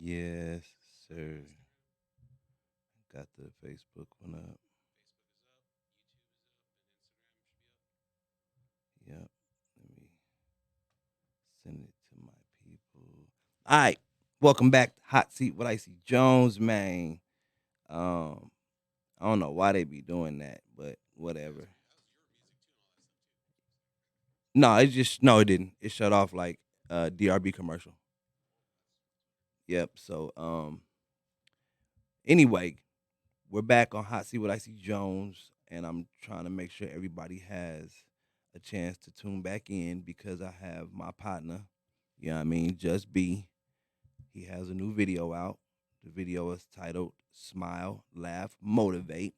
Yes, sir. Got the Facebook one up. Yep. Let me send it to my people. All right. Welcome back to Hot Seat with Icy Jones, man. Um, I don't know why they be doing that, but whatever. No, it didn't. It shut off like DRB commercial. Yep. So anyway, we're back on Hot Seat with Icy Jones, and I'm trying to make sure everybody has a chance to tune back in because I have my partner, you know what I mean, Just B. He has a new video out. The video is titled Smile, Laugh, Motivate.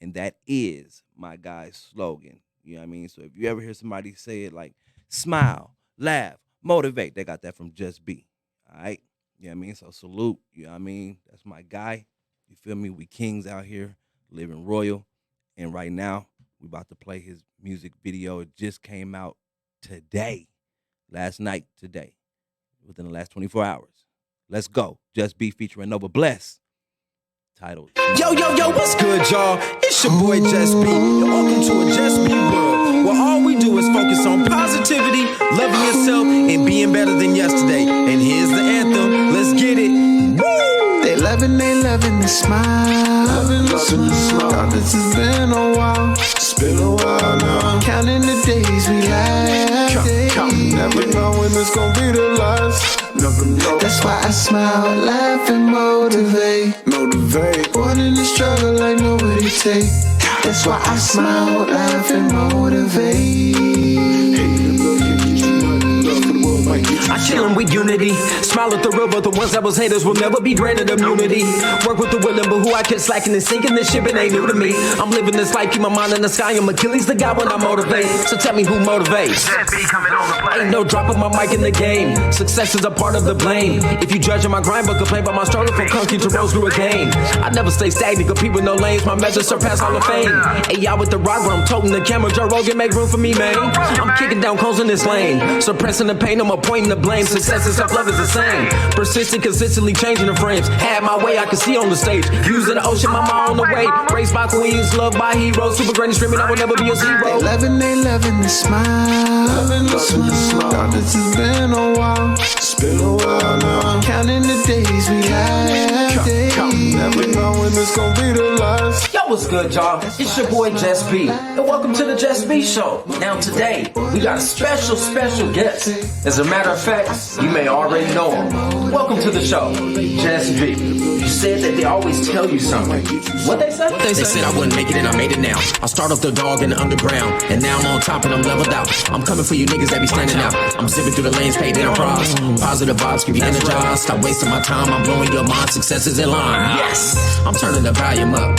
And that is my guy's slogan. You know what I mean? So if you ever hear somebody say it like smile, laugh, motivate, they got that from Just B. All right. You know what I mean? So salute. You know what I mean? That's my guy. You feel me? We kings out here living royal. And right now, we about to play his music video. It just came out today. Last night, today, within the last 24 hours. Let's go. Just Be featuring Nova Bless. Titled Yo, what's good, y'all? It's your boy Just B, and welcome to a Just Be world, where all we do is focus on positivity, loving yourself, and being better than yesterday. And here's the anthem. Let's get it. Woo! They loving the smile. Loving the smile. God, this has been a while. It's been a while now. Counting the days we laugh. Never know when it's gonna be the last. Never know. That's why I smile, laugh, and motivate. Born in the struggle like nobody take. That's why I smile, laugh, and motivate. I chillin' with unity. Smile at the real, but the ones that was haters will never be granted immunity. Work with the willing, but who I kept slacking and sinking, this shit ain't new to me. I'm living this life, keep my mind in the sky. I'm Achilles, the guy when I motivate. So tell me who motivates. Ain't no dropping my mic in the game. Success is a part of the blame. If you judging my grind, but complain about my struggle from clunky to rose grew again. I never stay stagnant, cause people no lanes. My measures surpass Hall of Fame. Hey, y'all with the rock where I'm toting the camera. Joe Rogan, make room for me, man. I'm kicking down cones in this lane. Suppressing the pain, I'm pointing the blame. Success and self-love is the same. Persistent, consistently changing the frames. Had my way, I could see on the stage. Views in the ocean, mama on the way. Raised by queens, loved by heroes. Super great and screaming, I will never be a zero. They loving the smile. Loving the smile. God, this has been a while. It's been a while now. Counting the days we laugh. Never know when it's gonna be the last. Yo, what's good, y'all? It's your boy Just B, and welcome to the Just B Show. Now today, we got a special guest. As a matter of fact, you may already know him. Welcome to the show, Just B. You said that they always tell you something. What they say? They said I wouldn't make it and I made it now. I start off the dog in the underground, and now I'm on top and I'm leveled out. I'm coming for you niggas that be standing out. I'm zipping through the lanes, paid enterprise. Positive vibes keep you energized. Stop wasting my time, I'm blowing your mind. Success is in line. Yes, I'm turning the volume up,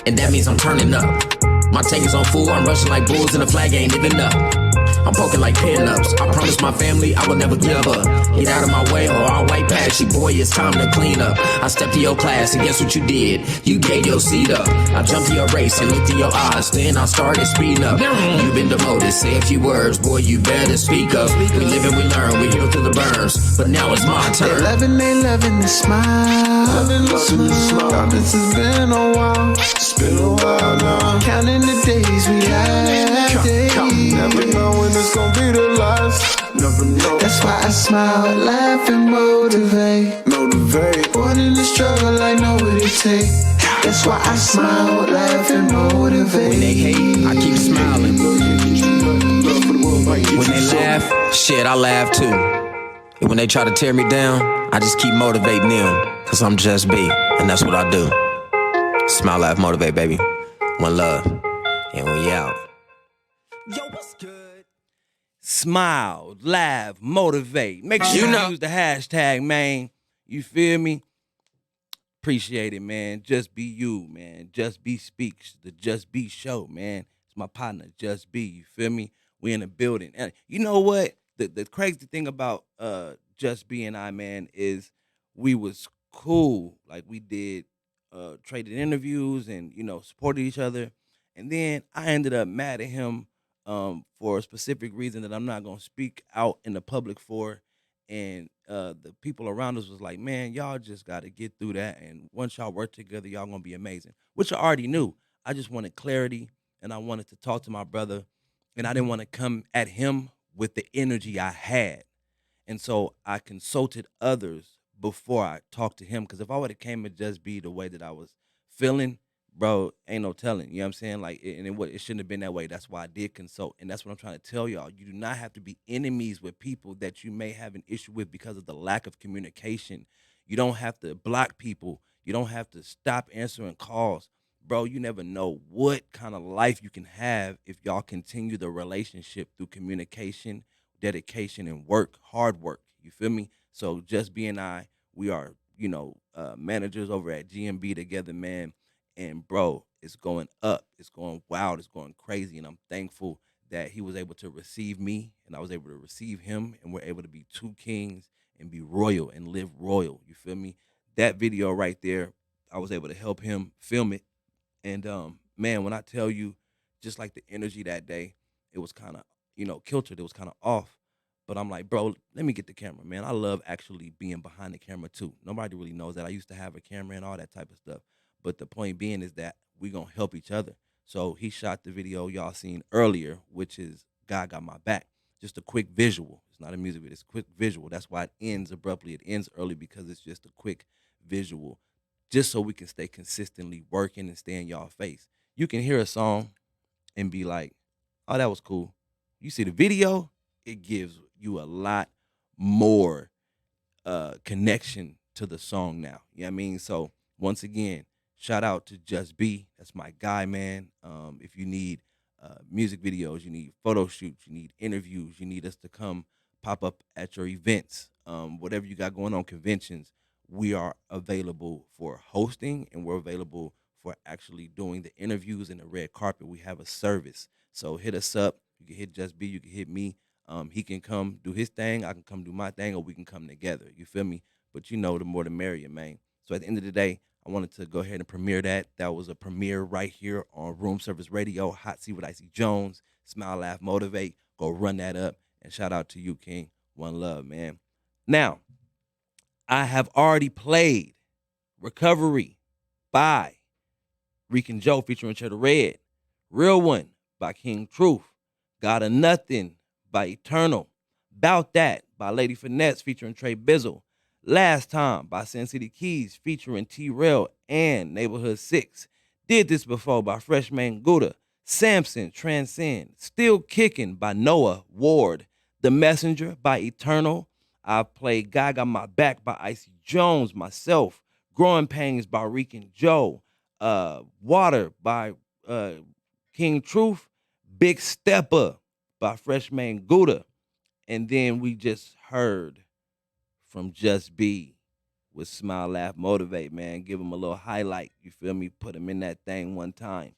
and that means I'm turning up. My tank is on full, I'm rushing like bulls and the flag ain't even up. I'm poking like pin-ups. I promise my family I will never give up. Get out of my way or I'll wipe past you. Boy, it's time to clean up. I stepped to your class and guess what you did? You gave your seat up. I jumped to your race and looked in your eyes. Then I started speeding up. You've been demoted, say a few words. Boy, you better speak up. We live and we learn, we heal through the burns. But now it's my turn. They loving the smile. Loving the smile. God, this has been a while. It's been a while now. Counting the days we laugh. Never know when it's gonna be the last. Never know. That's why I smile, laugh, and motivate. Born in the struggle like nobody take. That's why I smile, laugh, and motivate. When they hate, I keep smiling. When they laugh, shit, I laugh too. And when they try to tear me down, I just keep motivating them. Cause I'm Just B, and that's what I do. Smile, laugh, motivate, baby. One love, and we out. Yo, what's good? Smile, laugh, motivate. Make sure you use the hashtag, man. You feel me? Appreciate it, man. Just be you, man. Just Be Speaks, the Just Be Show, man. It's my partner, Just Be. You feel me? We in the building. And you know what? The crazy thing about Just Be and I, man, is we was cool. Like we did traded interviews and, supported each other. And then I ended up mad at him for a specific reason that I'm not gonna speak out in the public for. And the people around us was like, man, y'all just got to get through that, and once y'all work together, y'all gonna be amazing. Which I already knew. I just wanted clarity, and I wanted to talk to my brother, and I didn't want to come at him with the energy I had. And so I consulted others before I talked to him. Because if I would have came and just be the way that I was feeling, bro, ain't no telling. You know what I'm saying? Like, it shouldn't have been that way. That's why I did consult. And that's what I'm trying to tell y'all. You do not have to be enemies with people that you may have an issue with because of the lack of communication. You don't have to block people. You don't have to stop answering calls. Bro, you never know what kind of life you can have if y'all continue the relationship through communication, dedication, and work, hard work. You feel me? So just B and I, we are, managers over at GMB together, man. And bro, it's going up. It's going wild. It's going crazy. And I'm thankful that he was able to receive me and I was able to receive him. And we're able to be two kings and be royal and live royal. You feel me? That video right there, I was able to help him film it. And man, when I tell you, just like the energy that day, it was kind of, kiltered. It was kind of off. But I'm like, bro, let me get the camera, man. I love actually being behind the camera too. Nobody really knows that. I used to have a camera and all that type of stuff. But the point being is that we gonna help each other. So he shot the video y'all seen earlier, which is God Got My Back. Just a quick visual. It's not a music video, it's a quick visual. That's why it ends abruptly. It ends early because it's just a quick visual just so we can stay consistently working and stay in y'all face. You can hear a song and be like, oh, that was cool. You see the video, it gives you a lot more connection to the song now. You know what I mean? So once again, shout out to Just B. That's my guy, man. If you need music videos, you need photo shoots, you need interviews, you need us to come pop up at your events, whatever you got going on, conventions, we are available for hosting and we're available for actually doing the interviews and the red carpet. We have a service. So hit us up. You can hit Just B, you can hit me. He can come do his thing, I can come do my thing, or we can come together. You feel me? But the more the merrier, man. So at the end of the day, I wanted to go ahead and premiere that. That was a premiere right here on Room Service Radio, Hot Seat with Icy Jonez. Smile, laugh, motivate. Go run that up. And shout out to you, King. One love, man. Now, I have already played Recovery by Reek and Joe featuring Cheddar Red. Real One by King Truth. Got a Nothing by Eternal. Bout That by Lady Finesse featuring Trey Bizzle. Last Time by Sin City Keys featuring T-Rail and Neighborhood 6. Did This Before by Freshman Gouda. Samson Transcend. Still Kicking by Noah Ward. The Messenger by Eternal. I played God Got My Back by Icy Jonez, myself. Growing Pains by Reek and Joe. Water by King Truth. Big Stepper by Freshman Gouda. And then we just heard from Just B with Smile, Laugh, Motivate, man. Give him a little highlight. You feel me? Put him in that thing one time.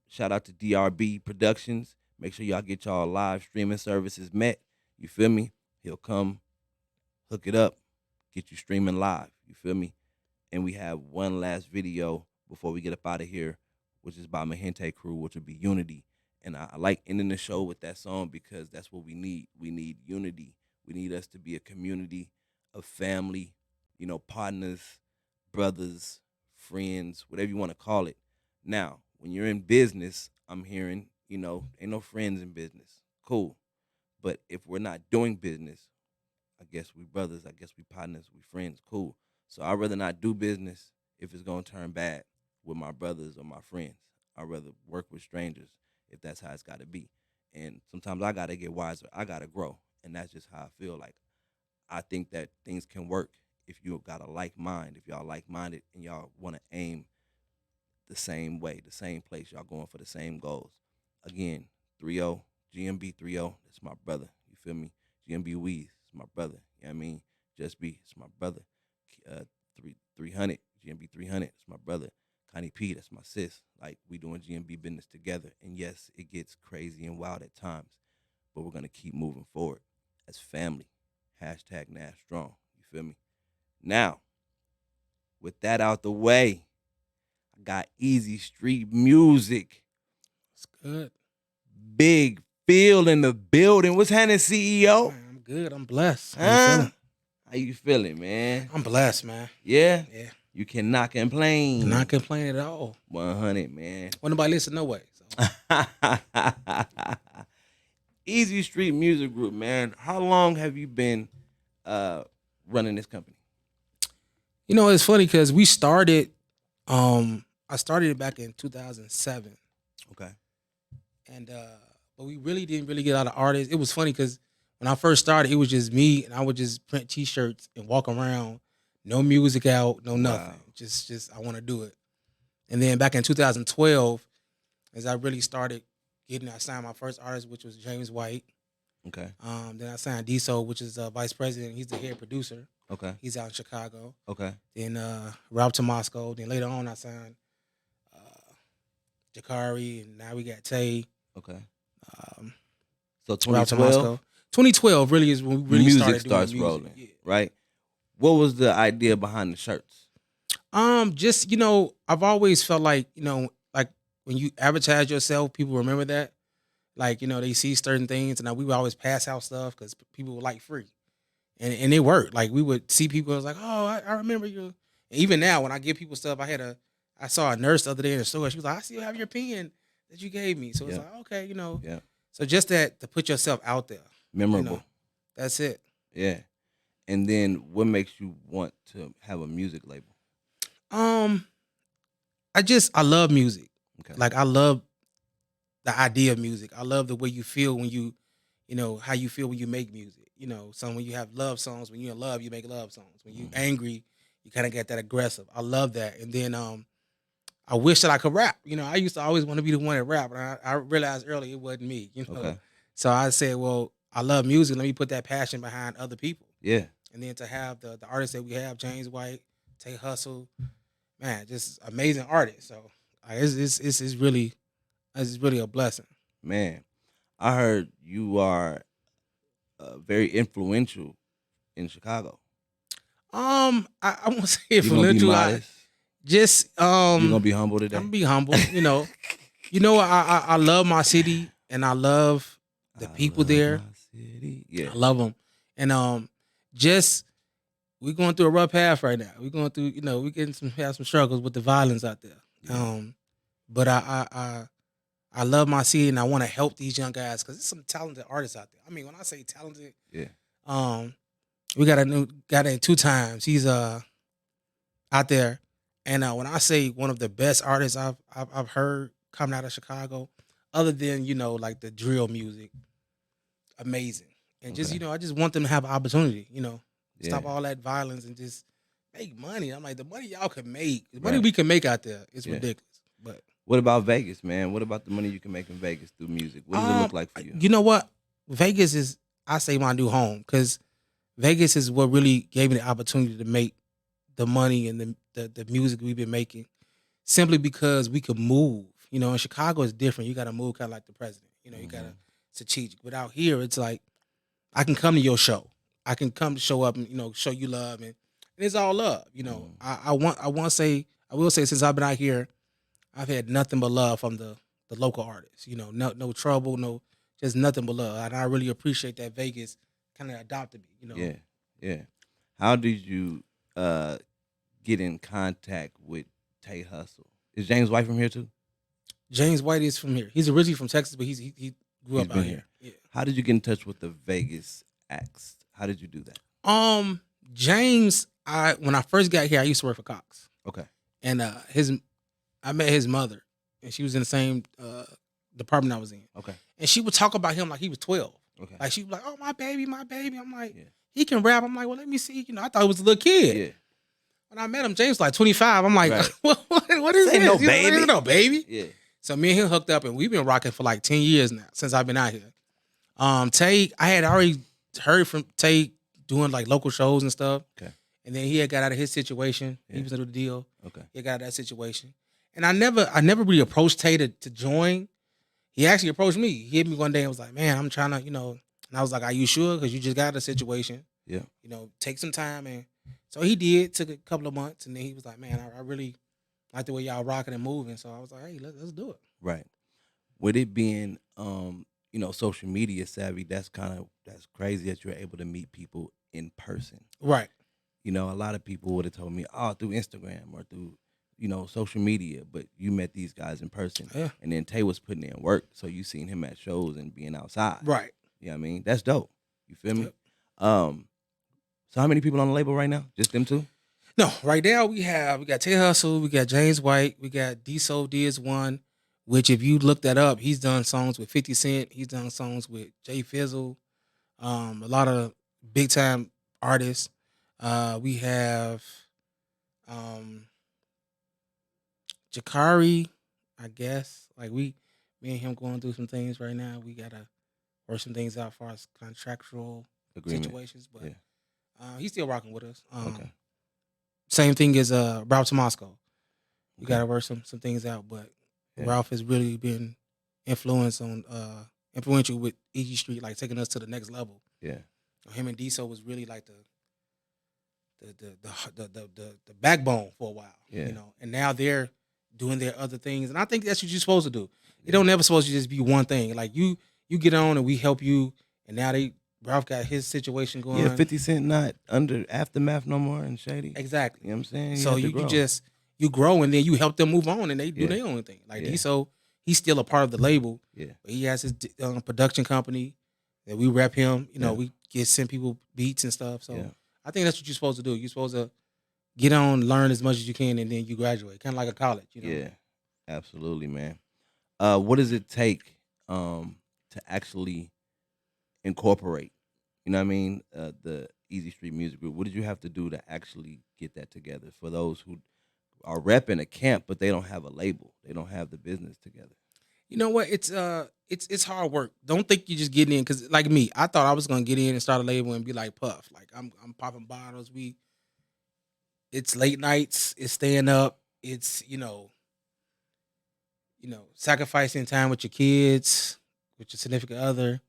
Shout out to DRB Productions. Make sure y'all get y'all live streaming services met. You feel me? He'll come, hook it up, get you streaming live. You feel me? And we have one last video before we get up out of here, which is by Mahente Crew, which will be Unity. And I like ending the show with that song because that's what we need. We need unity. We need us to be a community of family, partners, brothers, friends, whatever you want to call it. Now, when you're in business, I'm hearing, ain't no friends in business. Cool. But if we're not doing business, I guess we brothers, I guess we partners, we friends, cool. So I'd rather not do business if it's gonna turn bad with my brothers or my friends. I'd rather work with strangers if that's how it's gotta be. And sometimes I gotta get wiser. I gotta grow. And that's just how I feel. Like I think that things can work if you got a like mind, if y'all like minded and y'all wanna aim the same way, the same place, y'all going for the same goals. Again, 3-0, GMB 3-0, that's my brother. You feel me? GMB Weez, it's my brother. You know what I mean? Just B, it's my brother. 300, GMB 300, it's my brother. Connie P, that's my sis. Like, we doing GMB business together. And yes, it gets crazy and wild at times, but we're going to keep moving forward as family. Hashtag Nash Strong. You feel me? Now, with that out the way, I got Easy Street Music. It's good. Big Phil in the building. What's happening, CEO? Man, I'm good. I'm blessed. How Huh? you feeling? How you feeling, man? I'm blessed, man. Yeah? Yeah. You cannot complain. Not complaining at all. 100, man. When nobody listen, no way. So. Easy Street Music Group, man. How long have you been running this company? You know, it's funny because we started, I started it back in 2007. Okay. And, but we really didn't really get a lot of artists. It was funny because when I first started, it was just me and I would just print t-shirts and walk around, no music out, no nothing. Wow. Just I want to do it. And then back in 2012, as I really started I signed my first artist, which was James White. Okay. Then I signed D-So, which is vice president. He's the head producer. Okay. He's out in Chicago. Okay. Then Rob Tomasco. Then later on, I signed Jakari, and now we got Tay. Okay. So Rob 2012, Tomasco. 2012 really is when we really music started starts doing music. rolling, Yeah. right? What was the idea behind the shirts? Just I've always felt like like when you advertise yourself, people remember that. Like they see certain things, and we would always pass out stuff because people would like free, and it worked. Like we would see people, I was like, oh, I remember you. And even now, when I give people stuff, I saw a nurse the other day in the store. She was like, I still have your pen that you gave me. So it's like, okay, Yeah. So just that to put yourself out there, Memorable. That's it. Yeah. And then what makes you want to have a music label? I love music. Okay. Like I love the idea of music. I love the way you feel when how you feel when you make music. So when you have love songs, when you're in love, you make love songs. When you're angry, you kind of get that aggressive. I love that. And then I wish that I could rap. I used to always want to be the one that rap, and I realized early it wasn't me. Okay. So I said, well, I love music. Let me put that passion behind other people. Yeah. And then to have the artists that we have, James White, Tay Hustle, man, just amazing artists. So it's really a blessing. Man, I heard you are very influential in Chicago. I won't say You gonna be influential. modest? Just You gonna be humble today? I'm gonna be humble. I love my city and I love the people there. My city. Yeah. I love them, and just we're going through a rough path right now. We're going through, we have some struggles with the violence out there. Yeah. But I love my city and I want to help these young guys because there's some talented artists out there. I mean, when I say talented, Yeah. we got a new guy named 2 Times. He's out there, and when I say one of the best artists I've heard coming out of Chicago, other than like the drill music, amazing. And just Okay. I just want them to have an opportunity. Stop Yeah. all that violence and just make money. I'm like, the money y'all can make, the money Right. we can make out there, it's Yeah. ridiculous. But What about Vegas, man? What about the money you can make in Vegas through music? What does it look like for you? You know what? Vegas is, I say, my new home because Vegas is what really gave me the opportunity to make the money and the music we've been making simply because we could move. In Chicago it's different. You got to move kind of like the president. You got to strategic. But out here it's like I can come to your show. I can come to show up and show you love and it's all love. I will say since I've been out here, I've had nothing but love from the local artists. No trouble, just nothing but love. And I really appreciate that Vegas kind of adopted me. Yeah. Yeah. How did you get in contact with Tay Hustle? Is James White from here too? James White is from here. He's originally from Texas, but he grew He's up been out here. Yeah. How did you get in touch with the Vegas acts? How did you do that? James, when I first got here, I used to work for Cox. Okay. And I met his mother, and she was in the same department I was in. Okay. And she would talk about him like he was 12. Okay. Like she was like, "Oh, my baby, my baby." I'm like, Yeah. he can rap. I'm like, well, let me see. I thought he was a little kid. Yeah. When I met him, James was like 25. I'm like, Right. what is Ain't this? no baby. Ain't no baby. Yeah. So me and him hooked up, and we've been rocking for like 10 years now since I've been out here. Tay, I had already heard from Tay doing like local shows and stuff. Okay. And then he had got out of his situation. Yeah. He was into the deal. Okay. He got out of that situation. And I never really approached Tay to join. He actually approached me. He hit me one day and was like, man, I'm trying to, and I was like, are you sure? Because you just got out of the situation. Yeah. Take some time. And so he did, took a couple of months. And then he was like, man, I really like the way y'all rocking and moving. So I was like, hey, let's do it. Right. With it being social media savvy, that's crazy that you're able to meet people in person. Right. You know, a lot of people would have told me, oh, through Instagram or through, social media, but you met these guys in person. Yeah. And then Tay was putting in work, so you seen him at shows and being outside. Right. You know what I mean? That's dope. You feel me? Yep. So how many people on the label right now? Just them two? No, right now we got Tay Hustle, we got James White, we got D-So Diz One, which if you look that up, he's done songs with 50 Cent, he's done songs with Jay Fizzle, a lot of big time artists. We have Jakari, I guess. Like me and him going through some things right now. We gotta work some things out as far as contractual Agreement. situations, but Yeah. he's still rocking with us. Okay. Same thing as Ralph Tomasco. We Okay. gotta work some things out, but Yeah. Ralph has really been influential with EG Street, like taking us to the next level. Yeah. Him and D-So was really like the backbone for a while. Yeah. And now they're doing their other things, and I think that's what you're supposed to do. It don't never supposed to just be one thing. Like you get on and we help you, and now Ralph got his situation going. Yeah, 50 Cent not under Aftermath no more and Shady. Exactly. You know what I'm saying? So have to you grow. just you grow, and then you help them move on, and they do Yeah. their own thing. Like Yeah. D-So, he's still a part of the label. Yeah. But he has his production company that we rep him. Yeah. We send people beats and stuff. So Yeah. I think that's what you're supposed to do. You're supposed to get on, learn as much as you can, and then you graduate, kind of like a college. Yeah. Absolutely, man. What does it take to actually incorporate, you know what I mean, the Easy Street Music Group? What did you have to do to actually get that together for those who are repping a camp, but they don't have a label? They don't have the business together. You know what? It's hard work. Don't think you just get in, because like me, I thought I was gonna get in and start a label and be like Puff. Like I'm popping bottles. It's late nights. It's staying up. It's sacrificing time with your kids, with your significant other.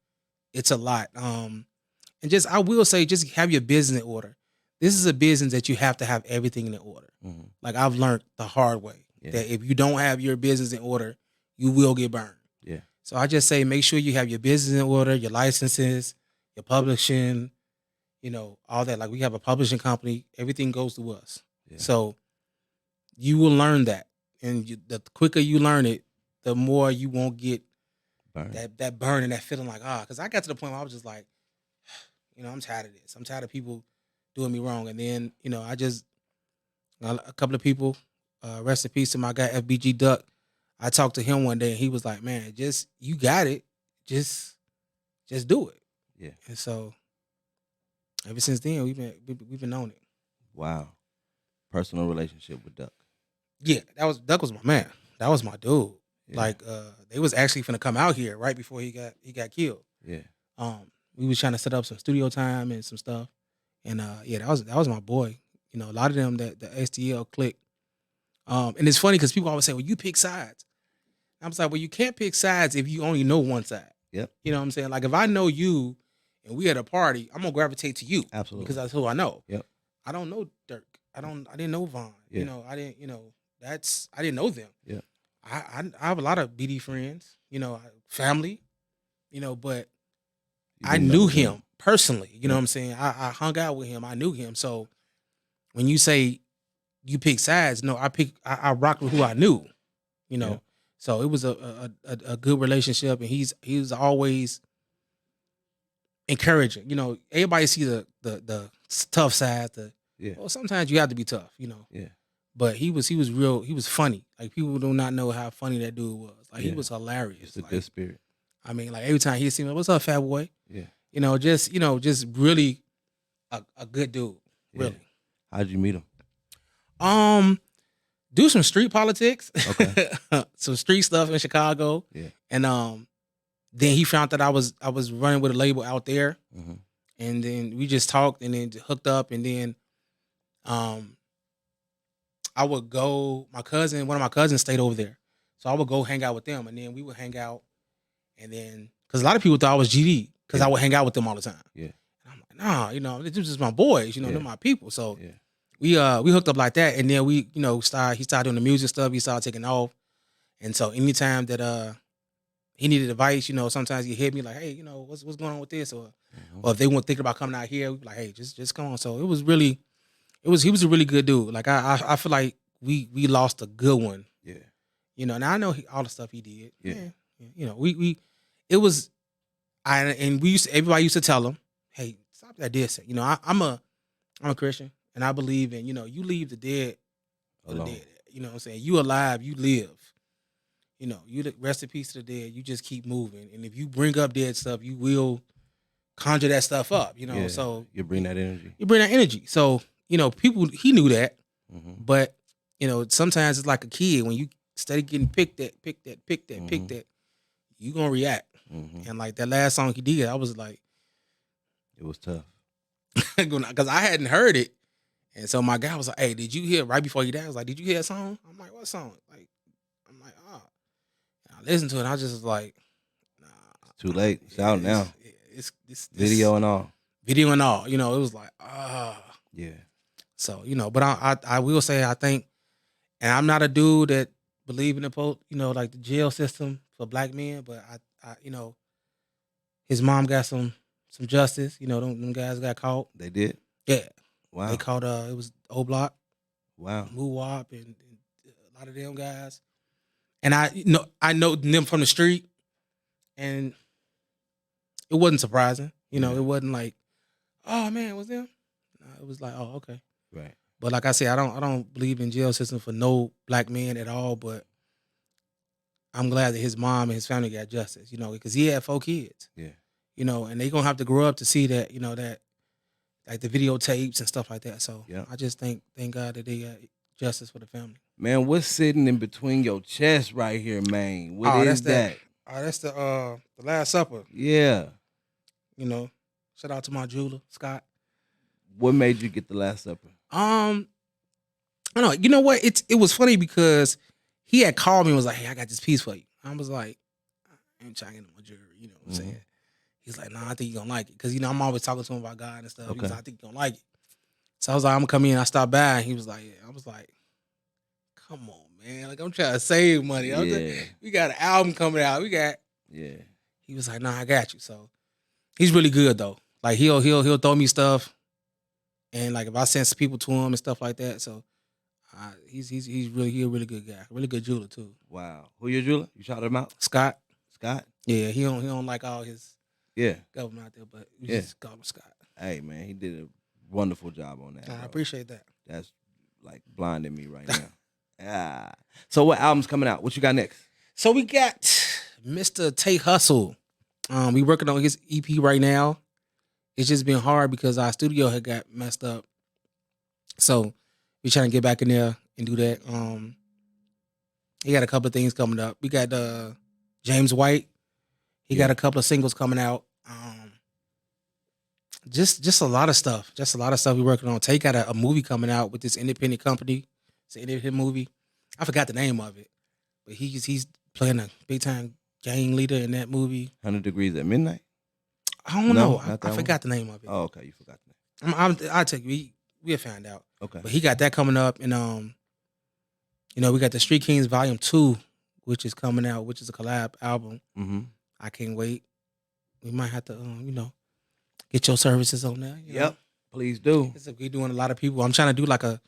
It's a lot. And I will say, just have your business in order. This is a business that you have to have everything in order. Mm-hmm. Like I've learned the hard way that if you don't have your business in order, you will get burned. Yeah. So I just say, make sure you have your business in order, your licenses, your publishing, all that. Like we have a publishing company, everything goes through us. Yeah. So you will learn that, and the quicker you learn it, the more you won't get that burn and that feeling like, because I got to the point where I was just like, I'm tired of this. I'm tired of people doing me wrong. And then, a couple of people, rest in peace to my guy, FBG Duck. I talked to him one day and he was like, man, you got it. Just do it. Yeah. And so ever since then, we've been on it. Wow. Personal relationship with Duck. Yeah, Duck was my man. That was my dude. Yeah. Like they was actually finna come out here right before he got killed. Yeah. We was trying to set up some studio time and some stuff. And that was my boy. A lot of them, the STL clique. And it's funny because people always say, well, you pick sides. I'm like, well, you can't pick sides if you only know one side. Yep. You know what I'm saying? Like if I know you and we at a party, I'm gonna gravitate to you. Absolutely. Because that's who I know. Yep. I don't know Dirk. I didn't know Vaughn. Yeah. I didn't know them. Yeah. I have a lot of BD friends, family, but I knew him personally. You know what I'm saying? I hung out with him. I knew him. So when you say you pick sides, no, I rocked with who I knew. Yeah. So it was a good relationship, and he was always encouraging. Everybody see the tough side. Well, sometimes you have to be tough. Yeah. But he was real. He was funny. Like people do not know how funny that dude was. Like he was hilarious. It's a good spirit. I mean, like every time he see me, what's up, fat boy? Yeah. Just really a good dude. Really. Yeah. How'd you meet him? Do some street politics. Okay. Some street stuff in Chicago. Yeah. And then he found that I was running with a label out there. Mm-hmm. And then we just talked and then hooked up, and then I would go, one of my cousins stayed over there. So I would go hang out with them, and then we would hang out. And then, because a lot of people thought I was GD, because I would hang out with them all the time. Yeah. And I'm like, nah, this is just my boys, they're my people. So yeah. we hooked up like that. And then we, he started doing the music stuff. He started taking off. And so anytime that he needed advice. You know, sometimes he hit me like, hey, you know, what's going on with this, or if they weren't thinking about coming out here, we'd be like, hey, just come on. So it was really, he was a really good dude. Like I feel like we lost a good one. Yeah. You know, now I know all the stuff he did. Yeah. You know, it was, everybody used to tell him, hey, stop that dead set. You know, I'm a Christian, and I believe in, you know, you leave the dead for the Alone. dead. You know what I'm saying? You alive, you live. You know, you rest in peace to the dead. You just keep moving, and if you bring up dead stuff, you will conjure that stuff up. You know, Yeah. so You bring that energy. you bring that energy. So you know, he knew that, Mm-hmm. but you know, sometimes it's like a kid when you steady getting picked at, you gonna react. Mm-hmm. And like that last song he did, I was like, It was tough. because I hadn't heard it, and so my guy was like, "Hey, did you hear right before he died?" I was like, "Did you hear that song?" I'm like, "What song?" Like, I'm like, "Oh." And I listened to it, and I just was like, "Nah." Too late. It's out now. It's Video and all. video and all. You know, it was like, ah. Yeah. So you know, but I will say I think, and I'm not a dude that believe in you know, like the jail system for black men, but I you know, his mom got some justice. You know, them guys got caught. They did. Yeah, Wow. they caught it was O Block, Wow. Moo Wop, and a lot of them guys. And I know them from the street, and it wasn't surprising. You know, Yeah. it wasn't like, oh man, it was them. No, it was like, oh okay. Right. But like I said, I don't believe in jail system for no black man at all. But I'm glad that his mom and his family got justice. You know, because he had 4 kids. Yeah. You know, and they gonna have to grow up to see that. You know that, like the videotapes and stuff like that. So Yeah. I just thank God that they got justice for the family. Man, what's sitting in between your chest right here, man? What is that? Oh, that's the Last Supper. Yeah. You know, shout out to my jeweler Scott. What made you get the Last Supper? I don't know. You know what? It was funny because he had called me and was like, "Hey, I got this piece for you." I was like, "I ain't trying to get my jewelry." You know what I'm saying? He's like, "Nah, I think you're gonna like it," because you know I'm always talking to him about God and stuff. He was like, "I think you're gonna like it." So I was like, "I'm gonna come in." I stopped by, and he was like, "Yeah." I was like, "Come on, man! Like I'm trying to save money. We got an album coming out. We got." Yeah. He was like, "Nah, I got you." So he's really good though. Like he'll throw me stuff, and like if I send some people to him and stuff like that. So he's a really good guy, really good jeweler too. Wow. Who your jeweler? You shouted him out? Scott. Scott? Yeah, he don't like all his Yeah. government out there, but we Yeah. just call him Scott. Hey, man, he did a wonderful job on that. I bro. appreciate that. That's like blinding me right now. Yeah. So what album's coming out? What you got next? So we got Mr. Tay Hustle. We working on his EP right now. It's just been hard because our studio had got messed up. So we trying to get back in there and do that. He got a couple of things coming up. We got James White. He got a couple of singles coming out. Just a lot of stuff. Just a lot of stuff we working on. Tay got a movie coming out with this independent company. It's an independent movie. I forgot the name of it, but he's playing a big time gang leader in that movie. 100 Degrees at Midnight? I don't No, know. not that I forgot the name of it. Oh, okay. You forgot the name. I'll take you. We'll find out. Okay. But he got that coming up, and you know, we got the Street Kings Volume 2, which is coming out, which is a collab album. Mm-hmm. I can't wait. We might have to, you know, get your services on there. You know? Yep. Please do. We're doing a lot of people. I'm trying to do like a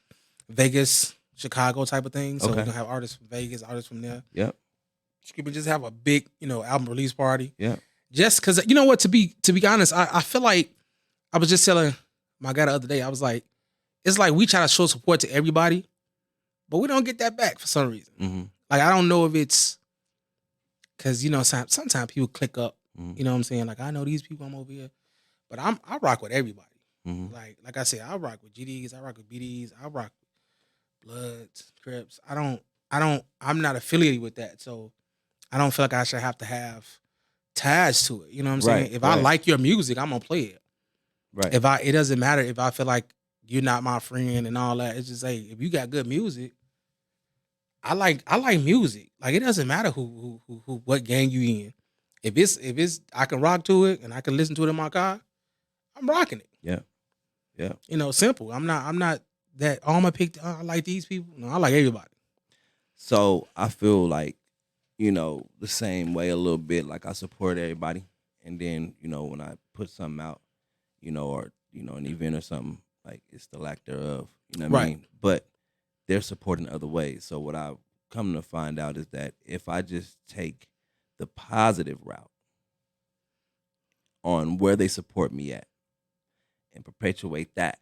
Vegas, Chicago type of thing. So Okay. we're gonna have artists from Vegas, artists from there. Yep. We just have a big, you know, album release party. Yeah. Just because, you know what, to be honest, I feel like I was just telling my guy the other day, I was like, it's like we try to show support to everybody, but we don't get that back for some reason. Mm-hmm. Like, I don't know if it's because, you know, sometimes people click up, Mm-hmm. you know what I'm saying? Like, I know these people, I'm over here, but I rock with everybody. Mm-hmm. Like I said, I rock with GDs, I rock with BDs, I rock with Bloods, Crips. I'm not affiliated with that. So I don't feel like I should have to have ties to it. You know what I'm saying? Right, If I right. like your music, I'm gonna play it. Right. It doesn't matter if I feel like you're not my friend and all that. It's just, hey, if you got good music, I like music. Like, it doesn't matter who what gang you in. If it's I can rock to it and I can listen to it in my car, I'm rocking it. Yeah. Yeah. You know, simple. I'm not that, oh, I'm gonna pick I like these people. No, I like everybody. So I feel like the same way a little bit. Like I support everybody, and then when I put something out, or an event or something, like it's the lack thereof. You know what I Right. mean? But they're supporting other ways. So what I've come to find out is that if I just take the positive route on where they support me at and perpetuate that,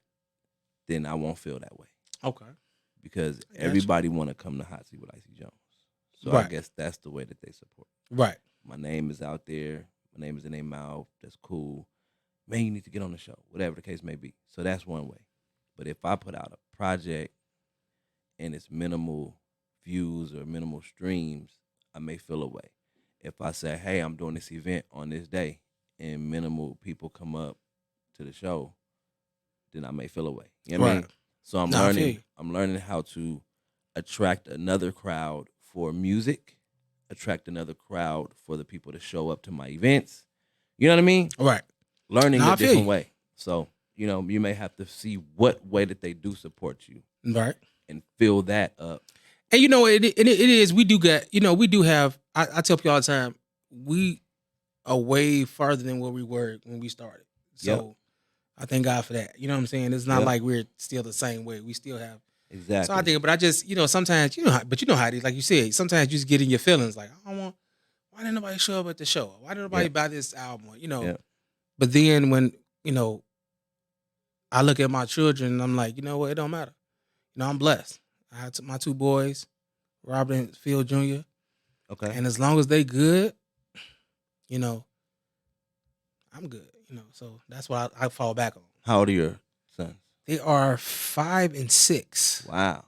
then I won't feel that way Okay. because I got you. everybody want to come to Hot Seat with Icy Jones. So I Right. guess that's the way that they support. Right. My name is out there. My name is in their mouth. That's cool. Man, you need to get on the show, whatever the case may be. So that's one way. But if I put out a project and it's minimal views or minimal streams, I may feel away. If I say, hey, I'm doing this event on this day and minimal people come up to the show, then I may feel away. You know what I mean? Right. So I'm Nah, I feel you. learning how to attract another crowd for music, attract another crowd for the people to show up to my events. You know what I mean? Right. Learning Nah, I a feel different you. way. So, you may have to see what way that they do support you Right. and fill that up. And it is. We do get. We do have. I tell people all the time. We are way farther than where we were when we started. So I thank God for that. You know what I'm saying? It's not Yep. like we're still the same way. We still have. Exactly. So I think, but I just, sometimes, but you know how it is. Like you said, sometimes you just get in your feelings. Like, I don't want. Why didn't nobody show up at the show? Why didn't nobody Yep. buy this album? Yep. But then when I look at my children, and I'm like, you know what? It don't matter. I'm blessed. I have my two boys, Robert and Phil Jr. Okay. And as long as they good, I'm good. So that's what I fall back on. How old are your sons? They are 5 and 6. Wow.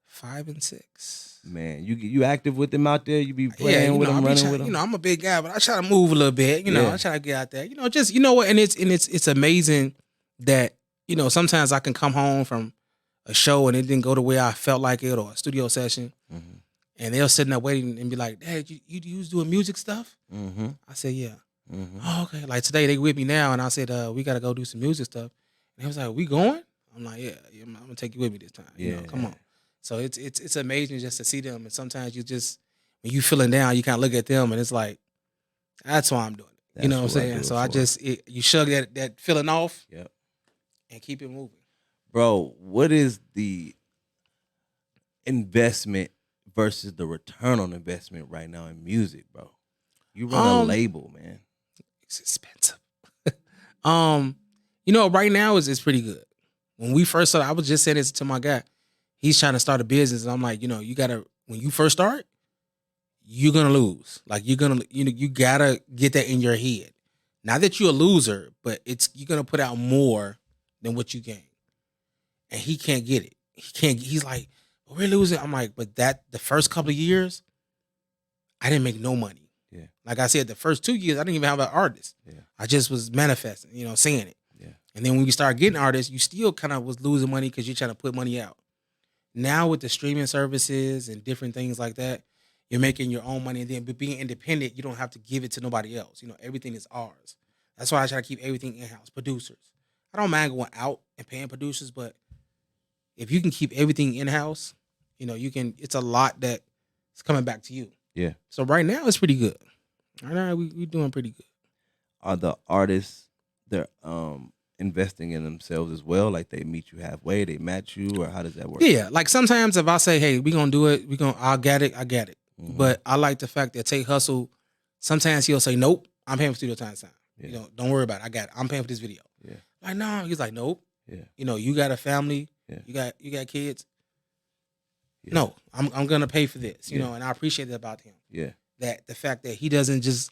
5 and 6. Man, you active with them out there? You be Yeah, playing with I them, be running try- with them? I'm a big guy, but I try to move a little bit. Yeah. I try to get out there. Just what, and it's amazing that sometimes I can come home from a show and it didn't go the way I felt like it, or a studio session, Mm-hmm. and they're sitting there waiting and be like, "Dad, you was doing music stuff?" Mm-hmm. I said, "Yeah." Mm-hmm. Oh, okay. Like today, they with me now, and I said, "We got to go do some music stuff." And he was like, "We going?" I'm like, "Yeah, I'm gonna take you with me this time. Yeah. Come on." So it's amazing just to see them, and sometimes you just when you feeling down, you kind of look at them, and it's like, that's why I'm doing it. You know what I'm That's what I do saying? it So I for. just you shrug that feeling off Yep. and keep it moving. Bro, what is the investment versus the return on investment right now in music, bro? You run a label, man. It's expensive. Right now it's pretty good. When we first started, I was just saying this to my guy. He's trying to start a business, and I'm like, you gotta when you first start, you're gonna lose. Like you gotta get that in your head. Not that you're a loser, but you're gonna put out more than what you gain. And he can't get it. He's like, well, we're losing. I'm like, but the first couple of years, I didn't make no money. Yeah. Like I said, the first 2 years, I didn't even have an artist. Yeah. I just was manifesting, saying it. Yeah. And then when you start getting artists, you still kind of was losing money because you're trying to put money out. Now with the streaming services and different things like that, you're making your own money. And then, but being independent, you don't have to give it to nobody else. Everything is ours. That's why I try to keep everything in-house. Producers. I don't mind going out and paying producers, but if you can keep everything in-house, you can, it's a lot that's coming back to you. Yeah. So right now it's pretty good. Right now we doing pretty good. Are the artists they're investing in themselves as well? Like they meet you halfway, they match you, or how does that work? Yeah, like sometimes if I say, hey, we gonna do it, I got it. Mhm. But I like the fact that Tate Hustle, sometimes he'll say, nope, I'm paying for studio time. Yeah. Don't worry about it. I got it. I'm paying for this video. Yeah. Like, no, he's like, nope. Yeah. You got a family, Yeah. you got kids. Yeah. No, I'm gonna pay for this, Yeah. and I appreciate that about him. Yeah. That the fact that he doesn't just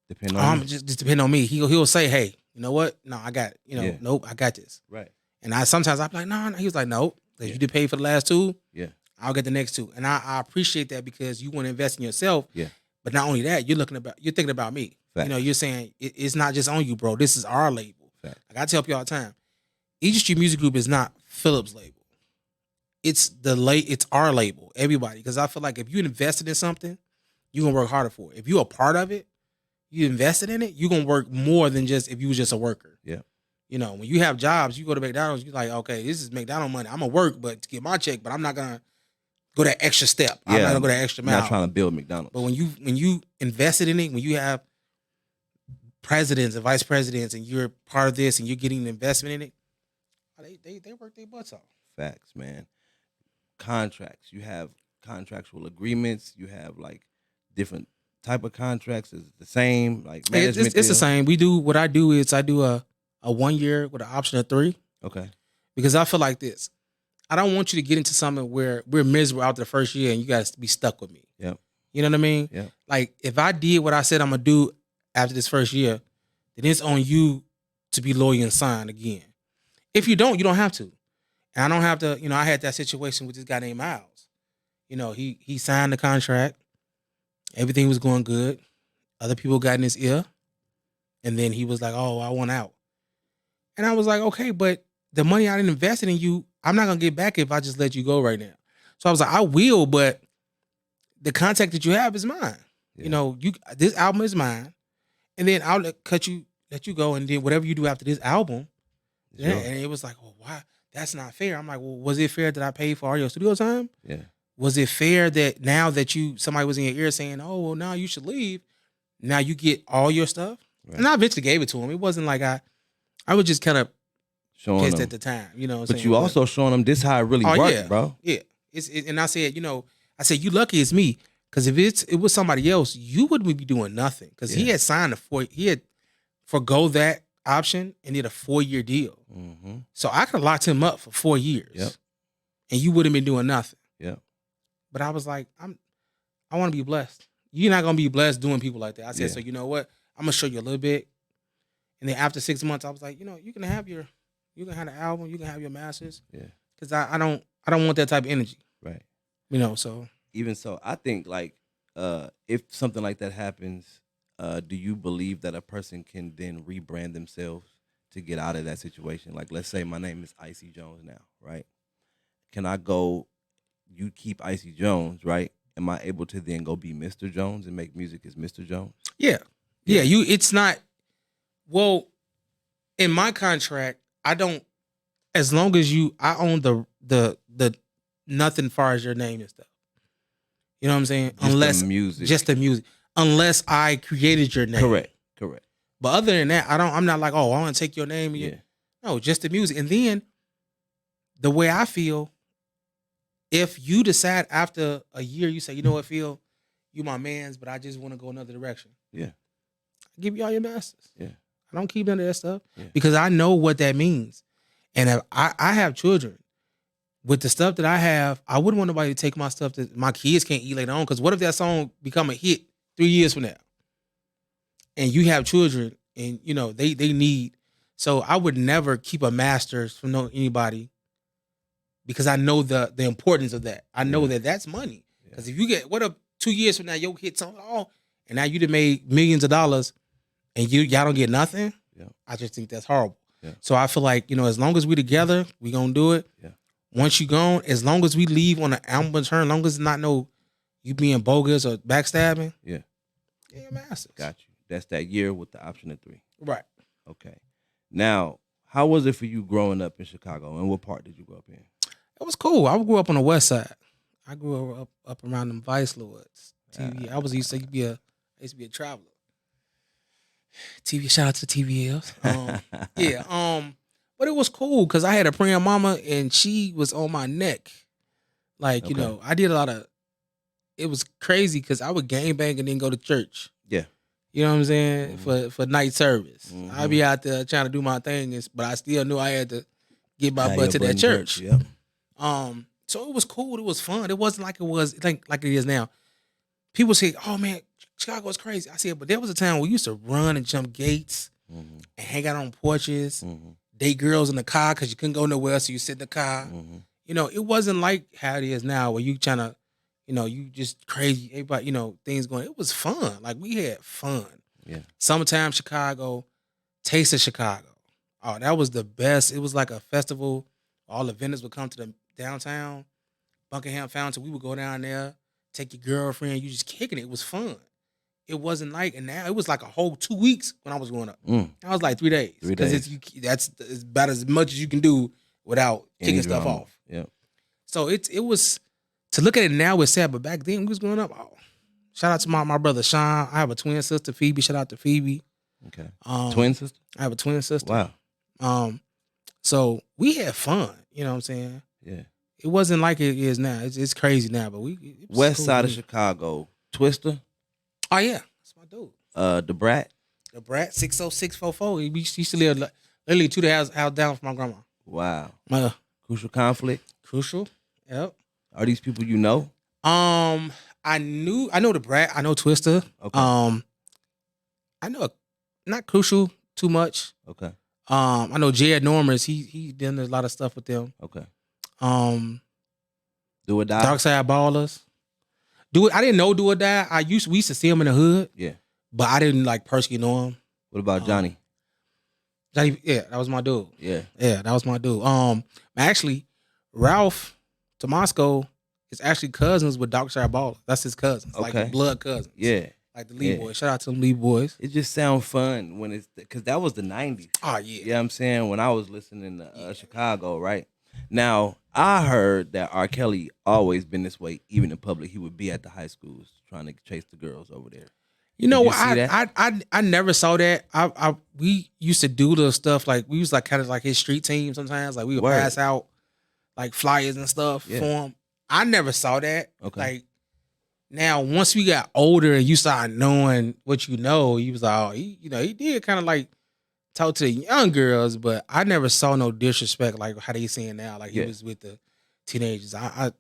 Depend on you. just depend on me. He'll say, hey, you know what? No, I got it. Yeah. Nope, I got this. Right. And I'm like, no. He was like, no. If Yeah. you did pay for the last 2, Yeah. I'll get the next 2. And I appreciate that because you want to invest in yourself. Yeah. But not only that, you're thinking about me. Facts. You're saying it's not just on you, bro. This is our label. Facts. Like I tell people all the time, Egypt Street Music Group is not Philip's label. It's it's our label, everybody. Because I feel like if you invested in something, you're gonna work harder for it. If you're a part of it, you invested in it, you're gonna work more than just if you was just a worker. Yeah. When you have jobs, you go to McDonald's, you're like, okay, this is McDonald's money. I'm gonna work, but to get my check, but I'm not gonna go that extra step. I'm not gonna go that extra I'm mile. not trying to build McDonald's. But when you invested in it, when you have presidents and vice presidents, and you're part of this, and you're getting an investment in it, they work their butts off. Facts, man. Contracts. You have contractual agreements. You have like different type of contracts. Is it the same? Like management It's the deal? same. What I do is I do a 1 year with an option of 3, Okay. because I feel like this. I don't want you to get into something where we're miserable after the first year and you guys be stuck with me. Yep. You know what I mean? Yep. Like if I did what I said I'm gonna do after this first year, then it's on you to be loyal and sign again. If you don't, you don't have to. And I don't have to, I had that situation with this guy named Miles. He signed the contract. Everything was going good. Other people got in his ear. And then he was like, oh, I want out. And I was like, okay, but the money I didn't invest in you, I'm not going to get back if I just let you go right now. So I was like, I will, but the contact that you have is mine. Yeah. This album is mine. And then I'll let you go. And then whatever you do after this album. Sure. Yeah. And it was like, well, why? That's not fair. I'm like, well, was it fair that I paid for all your studio time? Yeah. Was it fair that now that somebody was in your ear saying, oh, well, now you should leave, now you get all your stuff? Right. And I eventually gave it to him. It wasn't like I was just kind of showing pissed them at the time, But you also showing them this how it really works, bro. Yeah. And I said, you lucky it's me. Because if it was somebody else, you wouldn't be doing nothing. Because he had signed he had forgo that option and did a 4-year deal. Mm-hmm. So I could have locked him up for 4 years. Yep. And you wouldn't been doing nothing. Yeah. But I was like, I want to be blessed. You're not gonna be blessed doing people like that. I said, so you know what? I'm gonna show you a little bit. And then after 6 months, I was like, you can have the album, you can have your masters. Yeah. Because I don't want that type of energy. Right. So even so, I think like if something like that happens, do you believe that a person can then rebrand themselves to get out of that situation? Like, let's say my name is Icy Jones now, right? Can I go? You keep Icy Jones, right? Am I able to then go be Mr. Jones and make music as Mr. Jones? Yeah. It's not. Well, in my contract, I don't. As long as I own the nothing far as your name and stuff. You know what I'm saying? Just the music. Unless I created your name. Correct. But other than that, I'm not like, oh, I want to take your name. Yeah. No, just the music. And then the way I feel, if you decide after a year, you say, you know what, Phil, you my mans, but I just want to go another direction. Yeah. I give you all your masters. Yeah. I don't keep none of that stuff Yeah. because I know what that means. And if I have children. With the stuff that I have, I wouldn't want nobody to take my stuff that my kids can't eat later on. Because what if that song become a hit 3 years from now? And you have children and, they need. So I would never keep a master's from anybody because I know the importance of that. I know that that's money. Because if you get, what if 2 years from now, your hit song, and now you done made millions of dollars and y'all don't get nothing? Yeah. I just think that's horrible. Yeah. So I feel like, as long as we together, we going to do it. Yeah. Once you gone, as long as we leave on an album return, as long as it's not you being bogus or backstabbing. Yeah. Yeah, masters. Got you. That's that year with the option of 3. Right. Okay. Now, how was it for you growing up in Chicago, and what part did you grow up in? It was cool. I grew up on the west side. I grew up around them Vice Lords. TV. I used to be a traveler. TV. Shout out to TVLs. But it was cool because I had a praying mama and she was on my neck. Like, I did a lot of, it was crazy because I would gangbang and then go to church. Yeah. You know what I'm saying? Mm-hmm. For night service. Mm-hmm. I'd be out there trying to do my thing, but I still knew I had to get my butt to that church. Yep. So it was cool. It was fun. It wasn't like it was like it is now. People say, oh man, Chicago is crazy. I said, but there was a time we used to run and jump gates and hang out on porches. Mm-hmm. Date girls in the car because you couldn't go nowhere, so you sit in the car. Mm-hmm. It wasn't like how it is now where you trying to, you just crazy. Everybody, things going. It was fun. Like we had fun. Yeah. Summertime Chicago, Taste of Chicago. Oh, that was the best. It was like a festival. All the vendors would come to the downtown, Buckingham Fountain. We would go down there, take your girlfriend. You just kicking it. It was fun. It wasn't like, and now it was like a whole 2 weeks when I was growing up. I was like 3 days. 3 days. Because that's about as much as you can do without kicking stuff off. Yeah. So it was to look at it now, it's sad. But back then, we was growing up. Oh, shout out to my brother Sean. I have a twin sister, Phoebe. Shout out to Phoebe. Okay. Twin sister? I have a twin sister. Wow. So we had fun. You know what I'm saying? Yeah. It wasn't like it is now. It's crazy now, but it was West cool side to of me. Chicago. Twister. Oh yeah, that's my dude. The Brat. The Brat 60644. He used to live literally 2 hours out down from my grandma. Wow. Uh, Crucial Conflict. Crucial. Yep. Are these people you know? I know the Brat. I know Twister. Okay. I know not Crucial too much. Okay. I know Jared Normers. He done a lot of stuff with them. Okay. Do or Die. Dark Side Ballers. I didn't know Do or Die. We used to see him in the hood. Yeah. But I didn't like personally know him. What about Johnny? Johnny, yeah, that was my dude. Yeah. Yeah, that was my dude. Actually, Ralph Tomasco is actually cousins with Dark Side Ballers. That's his cousins. Okay. Like the blood cousins. Yeah. Like the Lee boys. Shout out to them Lee boys. It just sounds fun when it's because that was the 90s. Oh, yeah. You know what I'm saying? When I was listening to Chicago, right? Now, I heard that R. Kelly always been this way, even in public. He would be at the high schools trying to chase the girls over there. You know what? see that? I never saw that. We used to do the stuff like we was like kind of like his street team sometimes. Like we would pass out like flyers and stuff for him. I never saw that. Okay. Like now, once we got older and you started knowing what you know, he was like, oh, he did kind of like talk to the young girls, but I never saw no disrespect like how they saying now. Like he was with the teenagers. I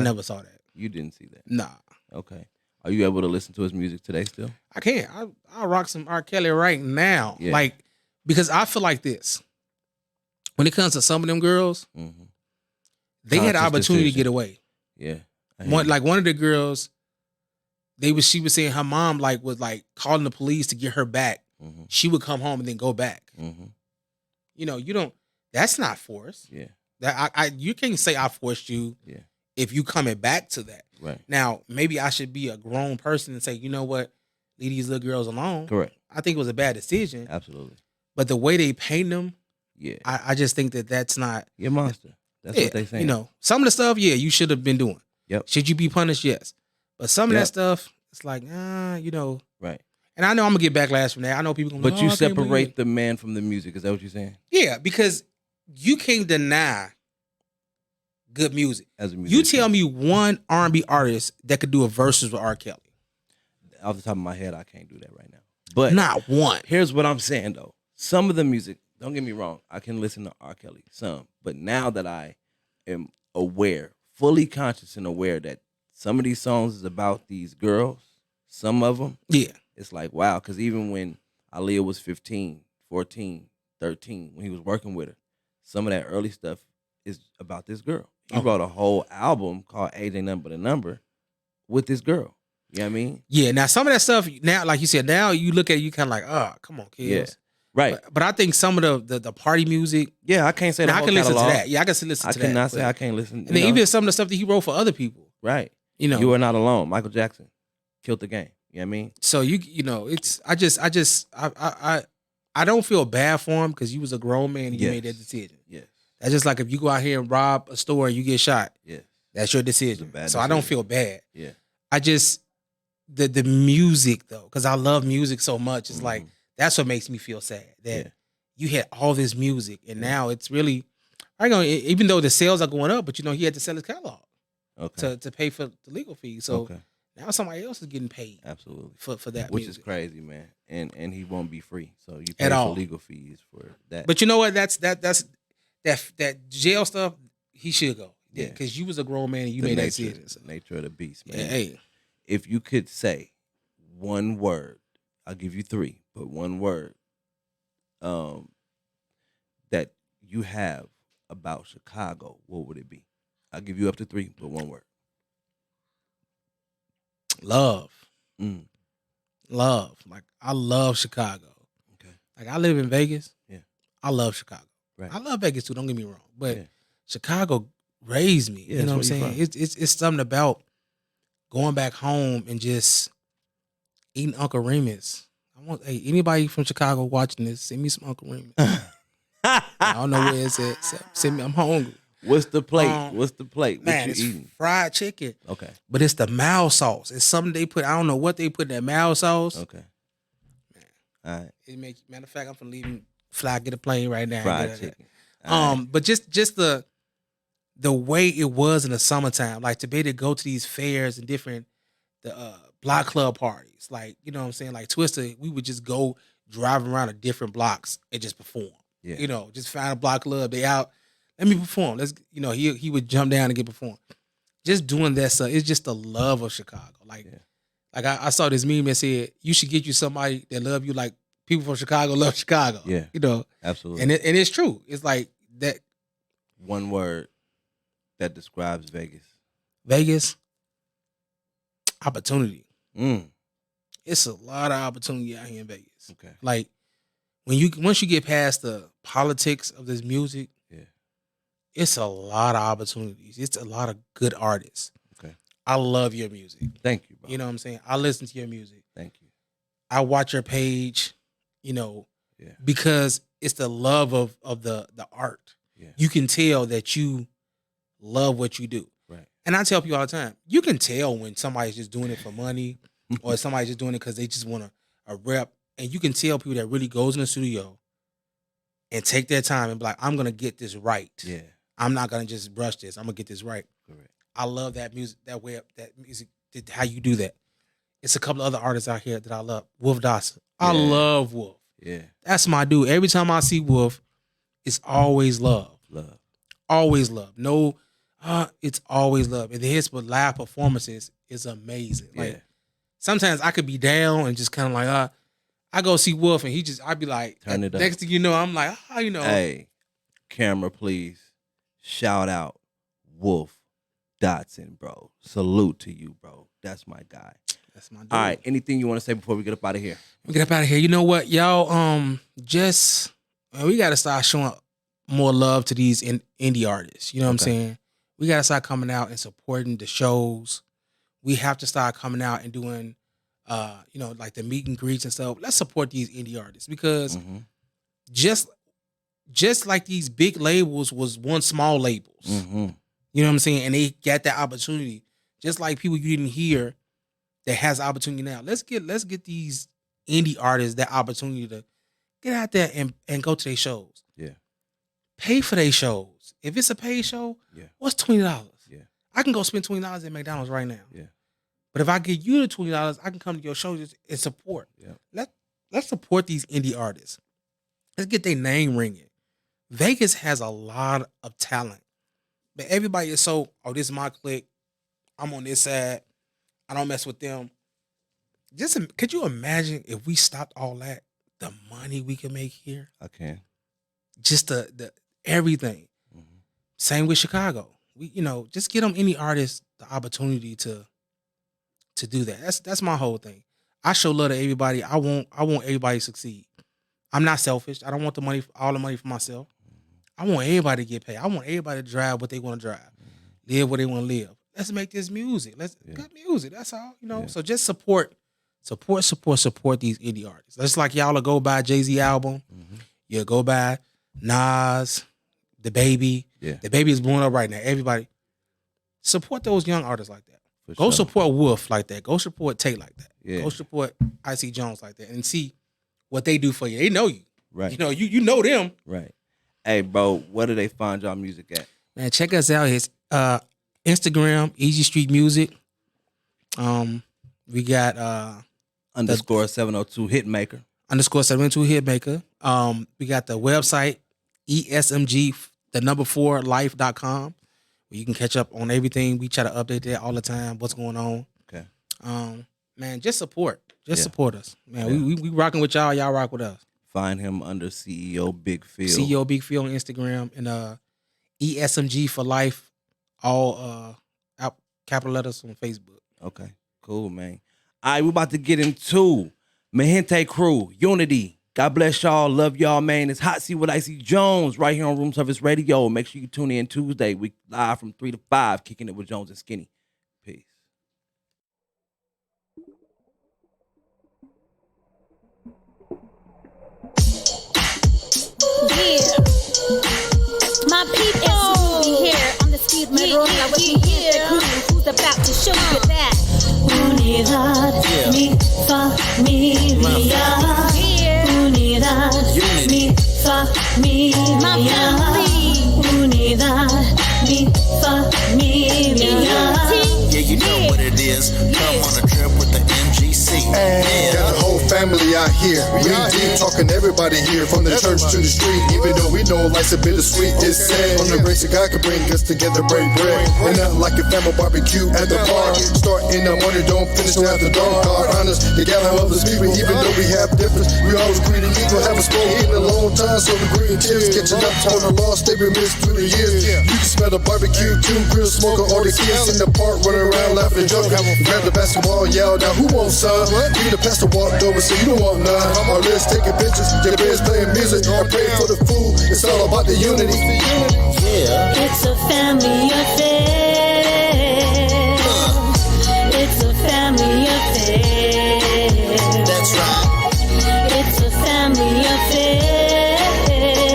never saw that. You didn't see that? Nah. Okay. Are you able to listen to his music today still? I can't. I'll rock some R. Kelly right now. Yeah. Like, because I feel like this. When it comes to some of them girls, they had the Conscious opportunity decision. to get away. Yeah. One of the girls, she was saying her mom was calling the police to get her back. Mm-hmm. She would come home and then go back. Mm-hmm. You don't. That's not force. Yeah. That you can't say I forced you. Yeah. If you coming back to that. Right. Now, maybe I should be a grown person and say, you know what, leave these little girls alone. Correct. I think it was a bad decision. Absolutely. But the way they paint them, yeah, I just think that's not. You're a monster. That's what they say. Some of the stuff, you should have been doing. Yep. Should you be punished? Yes. But some of that stuff, it's like, Right. And I know I'm gonna get backlash from that. I know people gonna be But like, you I can't believe separate it. the man from the music. Is that what you're saying? Yeah, because you can't deny good music. As a musician. You tell me one R&B artist that could do a versus with R. Kelly. Off the top of my head, I can't do that right now. But Not one. here's what I'm saying though. Some of the music, don't get me wrong, I can listen to R. Kelly, some. But now that I am aware, fully conscious and aware that some of these songs is about these girls, some of them, Yeah. it's like, wow. Because even when Aaliyah was 15, 14, 13, when he was working with her, some of that early stuff is about this girl. He wrote a whole album called Age Ain't Nothing But a Number with this girl. You know what I mean? Yeah. Now some of that stuff now, like you said, now you look at it, you kind of like, oh, come on, kids. Yeah. Right. But I think some of the party music, Yeah, I can't say the now I whole can listen to catalog. that. Yeah, I can listen I to that. cannot say but- I can't listen. And then even some of the stuff that he wrote for other people, Right. you know. You Are Not Alone. Michael Jackson killed the game. You know what I mean? So it's I don't feel bad for him because you was a grown man and you Yes. made that decision. Yes. That's just like if you go out here and rob a store and you get shot. Yes. That's your It's a decision. bad So I don't decision. feel bad. Yeah. I just the music though, because I love music so much. It's like that's what makes me feel sad that Yeah. you had all this music and now it's really even though the sales are going up, but he had to sell his catalog Okay. to pay for the legal fees. So okay. now somebody else is getting paid Absolutely. for that Which music. is crazy, man. And he won't be free. So you pay At for all. legal fees for that. But you know what? That's that jail stuff. He should go. Yeah, Yeah. because you was a grown man and you the made that nature, decision. So, the nature of the beast, man. yeah, hey, If you could say one word, I'll give you three, but one word that you have about Chicago, what would it be? I'll give you up to three, but one word. love. Mm. Love. Like I love Chicago. Okay. Like I live in Vegas. Yeah. I love Chicago. Right. I love Vegas too, don't get me wrong. But Yeah. Chicago raised me. Yeah, you know what that's I'm where saying? you It's something about going back home and just eating Uncle Remus. Anybody from Chicago watching this, send me some Uncle Remus. I don't know where it's at. Send me, I'm hungry. What's the plate? What's the plate? What Man, you it's eating? fried chicken. Okay. But it's the mild sauce. It's something they put. I don't know what they put in that mild sauce. Okay. All right. It makes. Matter of fact, I'm from leaving. Fly, get a plane right now. Fried chicken. All right. But just the way it was in the summertime, like to be able to go to these fairs and different block club parties, like you know what I'm saying, like Twister, we would just go driving around to different blocks and just perform. Yeah. You know, just find a block club, they out, let me perform. Let's, you know, he would jump down and get performed. Just doing that stuff, it's just the love of Chicago. Like, I saw this meme that said you should get you somebody that love you like people from Chicago love Chicago. Yeah. You know, Absolutely. and it's true. It's like that. One word that describes Vegas. Vegas, opportunity. Mm. It's a lot of opportunity out here in Vegas. Okay. Like once you get past the politics of this music, it's a lot of opportunities. It's a lot of good artists. Okay. I love your music. Thank you, bro. You know what I'm saying? I listen to your music. Thank you. I watch your page, because it's the love of the art. Yeah. You can tell that you love what you do. Right. And I tell people all the time, you can tell when somebody's just doing it for money or somebody's just doing it because they just want a rep. And you can tell people that really goes in the studio and take their time and be like, I'm going to get this right. Yeah. I'm not going to just brush this. I'm going to get this right. Correct. I love that music, that music, how you do that. It's a couple of other artists out here that I love. Wolf Dawson. I love Wolf. Yeah. That's my dude. Every time I see Wolf, it's always love. Love. Always love. No, it's always love. And his live performances is amazing. Yeah. Like sometimes I could be down and just kind of like, I go see Wolf and I'd be like, turn it up. Next thing you know, I'm like, Hey, camera, please. Shout out Wolf Dotson, bro. Salute to you, bro. That's my guy. That's my dude. All right. Anything you want to say before we get up out of here? We get up out of here. You know what, y'all? We got to start showing more love to these indie artists. You know what I'm saying? We got to start coming out and supporting the shows. We have to start coming out and doing, like the meet and greets and stuff. Let's support these indie artists because just like these big labels was one small labels. Mm-hmm. You know what I'm saying? And they got that opportunity. Just like people you didn't hear that has opportunity now. Let's get these indie artists that opportunity to get out there and go to their shows. Yeah. Pay for their shows. If it's a paid show, what's $20? Yeah. I can go spend $20 at McDonald's right now. Yeah. But if I give you the $20, I can come to your shows and support. Yeah. Let's support these indie artists. Let's get their name ringing. Vegas has a lot of talent. But everybody is so, this is my clique. I'm on this side. I don't mess with them. Could you imagine if we stopped all that, the money we can make here? I can. Just the everything. Mm-hmm. Same with Chicago. We, just get them any artist the opportunity to do that. That's my whole thing. I show love to everybody. I want everybody to succeed. I'm not selfish. I don't want all the money for myself. I want everybody to get paid. I want everybody to drive what they want to drive, live what they want to live. Let's make this music. Good music. That's all, So just support these indie artists. Just like y'all will go buy Jay-Z album. Mm-hmm. You'll go buy Nas, The Baby. Yeah. The Baby is blowing up right now. Everybody support those young artists like that. Go support Wolf like that. Go support Tate like that. Yeah. Go support Icy Jones like that and see what they do for you. They know you. Right. You know them. Right. Hey, bro, where do they find y'all music at? Man, check us out. It's Instagram, Easy Street Music. We got _ 702 Hitmaker. _ 702 Hitmaker. We got the website, ESMG4life.com, where you can catch up on everything. We try to update that all the time, what's going on. Okay. Man, just support. Support us. Man, we rocking with y'all. Y'all rock with us. Find him under CEO Big Phil. CEO Big Phil on Instagram and ESMG for Life, all capital letters on Facebook. Okay, cool, man. All right, we're about to get into Mahente Crew, Unity. God bless y'all. Love y'all, man. It's Hot Seat with Icy Jones right here on Room Service Radio. Make sure you tune in Tuesday. We live from 3 to 5, kicking it with Jones and Skinny. Peace. Yeah, my people be here. the crew who's about to show you that. Unidad, mi familia. Unidad, mi familia. Unidad, mi familia. Yeah, you know what it is. Come on a trip with the MGC. Got a whole family out here. We deep talking everybody here, from the church to the street. Even though we know life's a bittersweet, it's sad. From the grace of God could bring us together, break bread. And nothing like a family barbecue at the park. Start in the morning, don't finish till after dark. God honest, the gathering of the people, even though we have difference, we always agree to equal. Haven't spoken in a long time, so we green tips. Catching up on the lost, they been missed through the years. You can smell the barbecue, too, grill smoker, all the kids in the park running around laughing and joking. Grab the basketball, yell, now who wants some? Me the pastor walked over, so you don't want none. Our lists taking pictures, their friends playing music. I pray for the food, it's all about the unity. Yeah. It's a family affair. It's a family affair. That's right. It's a family affair.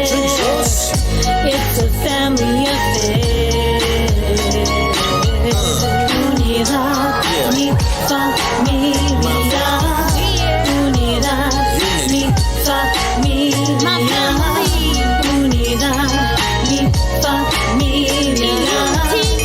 Jesus. It's a family affair. Unidad, mi familia. Unidad, mi familia. Unidad, mi familia.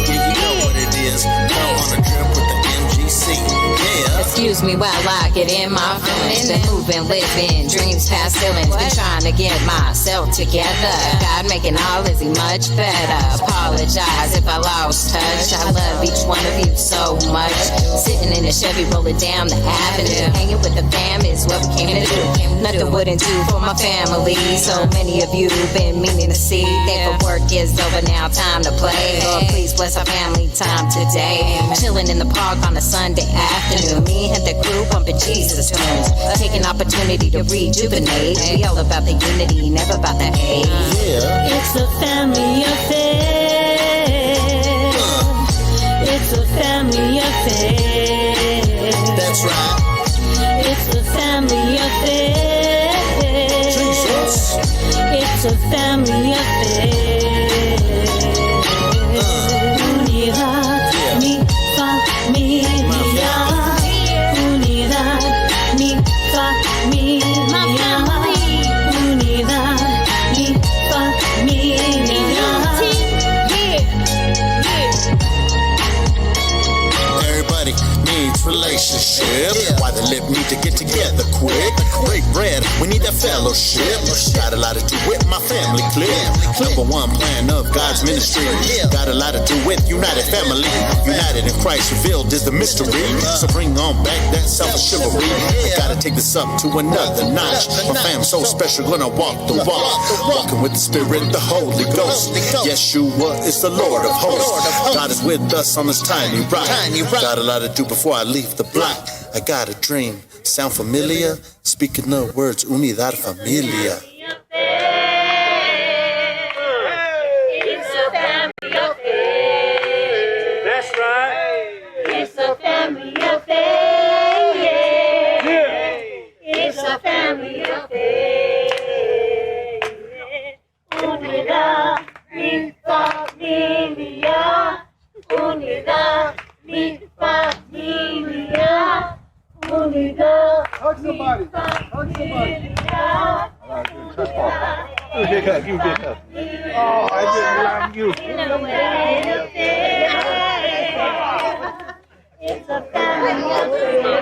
You know what it is. Come on a trip with the MGC. Yeah. Excuse me while I get in my feelings. Been moving, living, dreams past ceilings. Been trying to get myself together. God making all is much better. Apologize if I lost touch. I love each one of you so much. Sitting in a Chevy rolling down the avenue. Hanging with the fam is what we came to do. Nothing wouldn't do for my family. So many of you been meaning to see. Thankful work is over now, time to play. Lord, please bless our family time today. Chilling in the park on a Sunday afternoon. Me and the crew bumping Jesus tunes. Taking opportunity to rejuvenate. We all about the unity, never about the hate. Yeah. It's a family affair. It's a family affair. That's right. It's a family affair. Jesus. It's a family affair. Unidad, mi familia. Unidad, mi familia. Unidad, mi familia. Everybody needs relationship. Why the lip need to get together quick? Break bread, we need that fellowship. Got a lot to do with my family clip. Number one plan of God's ministry. Got a lot to do with United Family. United in Christ revealed is the mystery. So bring on back that selfish chivalry. I gotta take this up to another notch. My fam so special, gonna walk the walk. Walking with the Spirit, the Holy Ghost. Yeshua is the Lord of hosts. God is with us on this tiny rock. Got a lot to do before I leave the block. I got a dream. Sound familiar? Speaking the words, unidad familia. It's a family affair. That's right. It's a family affair. It's a family affair. Unidad, mi familia. Unidad, mi familia. Unidad, Hug somebody. Hug somebody. Give me a hug. Give me a hug. Oh, I just love you. It's a family affair.